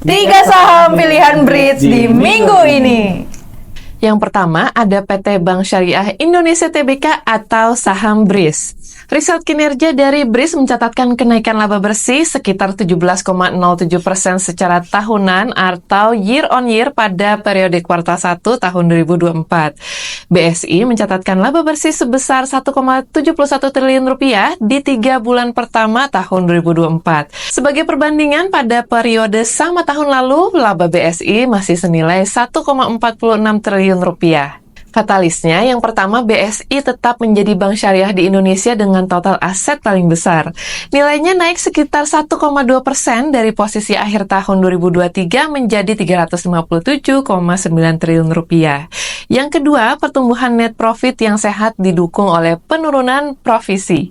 Tiga saham pilihan Bridge di minggu ini. Yang pertama ada PT Bank Syariah Indonesia Tbk atau saham BRIS. Riset kinerja dari BRIS mencatatkan kenaikan laba bersih sekitar 17,07% secara tahunan atau year on year pada periode kuartal 1 tahun 2024. BSI mencatatkan laba bersih sebesar 1,71 triliun rupiah di 3 bulan pertama tahun 2024. Sebagai perbandingan pada periode sama tahun lalu, laba BSI masih senilai 1,46 triliun rupiah. Katalisnya, yang pertama BSI tetap menjadi bank syariah di Indonesia dengan total aset paling besar. Nilainya naik sekitar 1,2% dari posisi akhir tahun 2023 menjadi 357,9 triliun rupiah. Yang kedua, pertumbuhan net profit yang sehat didukung oleh penurunan provisi.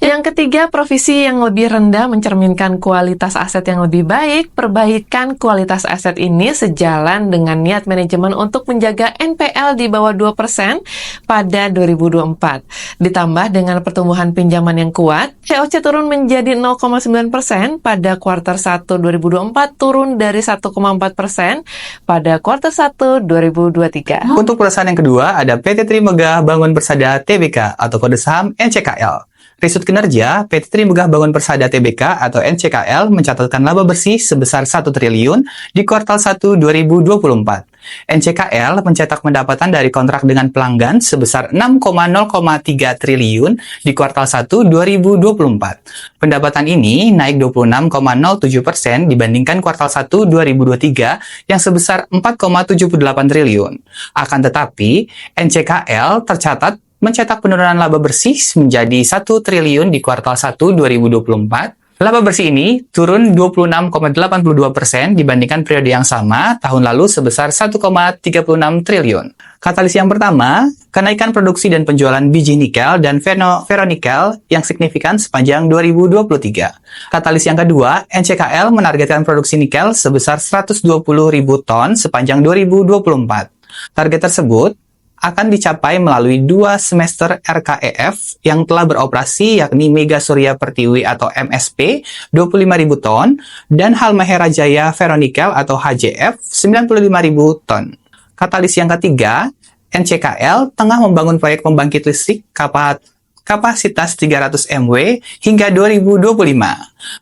Yang ketiga, provisi yang lebih rendah mencerminkan kualitas aset yang lebih baik. Perbaikan kualitas aset ini sejalan dengan niat manajemen untuk menjaga NPL di bawah 2% pada 2024. Ditambah dengan pertumbuhan pinjaman yang kuat, COC turun menjadi 0,9% pada kuartal 1 2024, turun dari 1,4% pada kuartal 1 2023. Untuk perusahaan yang kedua, ada PT Trimegah Bangun Persada Tbk atau kode saham NCKL. Riset kinerja, PT Trimegah Bangun Persada Tbk atau NCKL mencatatkan laba bersih sebesar 1 triliun di kuartal 1 2024. NCKL mencetak pendapatan dari kontrak dengan pelanggan sebesar 6,03 triliun di kuartal 1 2024. Pendapatan ini naik 26,07% dibandingkan kuartal 1 2023 yang sebesar 4,78 triliun. Akan tetapi, NCKL tercatat mencetak penurunan laba bersih menjadi 1 triliun di kuartal 1 2024. Laba bersih ini turun 26,82% dibandingkan periode yang sama tahun lalu sebesar 1,36 triliun. Katalis yang pertama, kenaikan produksi dan penjualan biji nikel dan ferronikel yang signifikan sepanjang 2023. Katalis yang kedua, NCKL menargetkan produksi nikel sebesar 120.000 ton sepanjang 2024. Target tersebut akan dicapai melalui 2 semester RKEF yang telah beroperasi, yakni Mega Surya Pertiwi atau MSP 25.000 ton dan Halmahera Jaya Ferronikel atau HJF 95.000 ton. Katalis yang ketiga, NCKL tengah membangun proyek pembangkit listrik kapasitas 300 MW hingga 2025.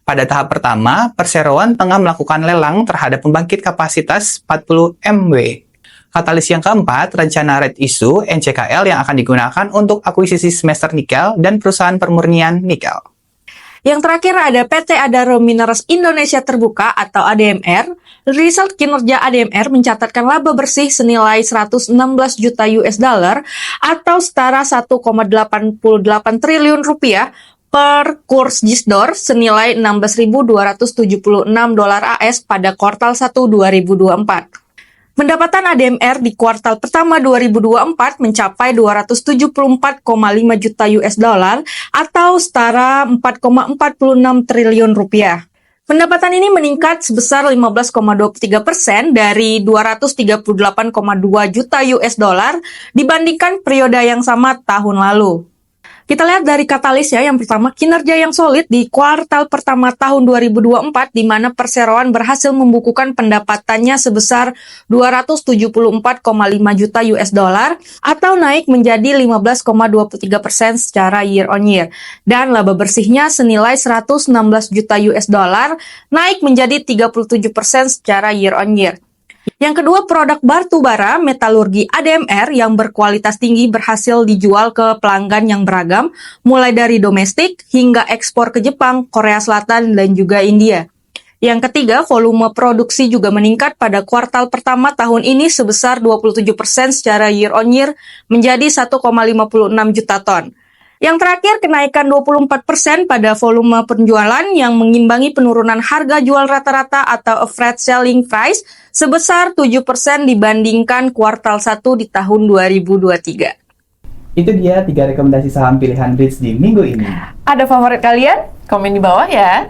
Pada tahap pertama, perseroan tengah melakukan lelang terhadap pembangkit kapasitas 40 MW. Katalis yang keempat, rencana Red Issue NCKL yang akan digunakan untuk akuisisi semester nikel dan perusahaan pemurnian nikel. Yang terakhir ada PT Adaro Minerals Indonesia Terbuka atau ADMR. Riset kinerja ADMR mencatatkan laba bersih senilai 116 juta US dollar atau setara 1,88 triliun rupiah per kurs JISDOR senilai 16.276 dolar AS pada kuartal 1 2024. Pendapatan ADMR di kuartal pertama 2024 mencapai 274,5 juta US dollar atau setara 4,46 triliun rupiah. Pendapatan ini meningkat sebesar 15,23% dari 238,2 juta US dollar dibandingkan periode yang sama tahun lalu. Kita lihat dari katalis ya, yang pertama kinerja yang solid di kuartal pertama tahun 2024 di mana perseroan berhasil membukukan pendapatannya sebesar 274,5 juta US dollar atau naik menjadi 15,23% secara year on year dan laba bersihnya senilai 116 juta US dollar naik menjadi 37% secara year on year. Yang kedua, produk batu bara metalurgi ADMR yang berkualitas tinggi berhasil dijual ke pelanggan yang beragam, mulai dari domestik hingga ekspor ke Jepang, Korea Selatan, dan juga India. Yang ketiga, volume produksi juga meningkat pada kuartal pertama tahun ini sebesar 27% secara year on year menjadi 1,56 juta ton. Yang terakhir, kenaikan 24% pada volume penjualan yang mengimbangi penurunan harga jual rata-rata atau average selling price sebesar 7% dibandingkan kuartal 1 di tahun 2023. Itu dia 3 rekomendasi saham pilihan Bridge di minggu ini. Ada favorit kalian? Komen di bawah ya.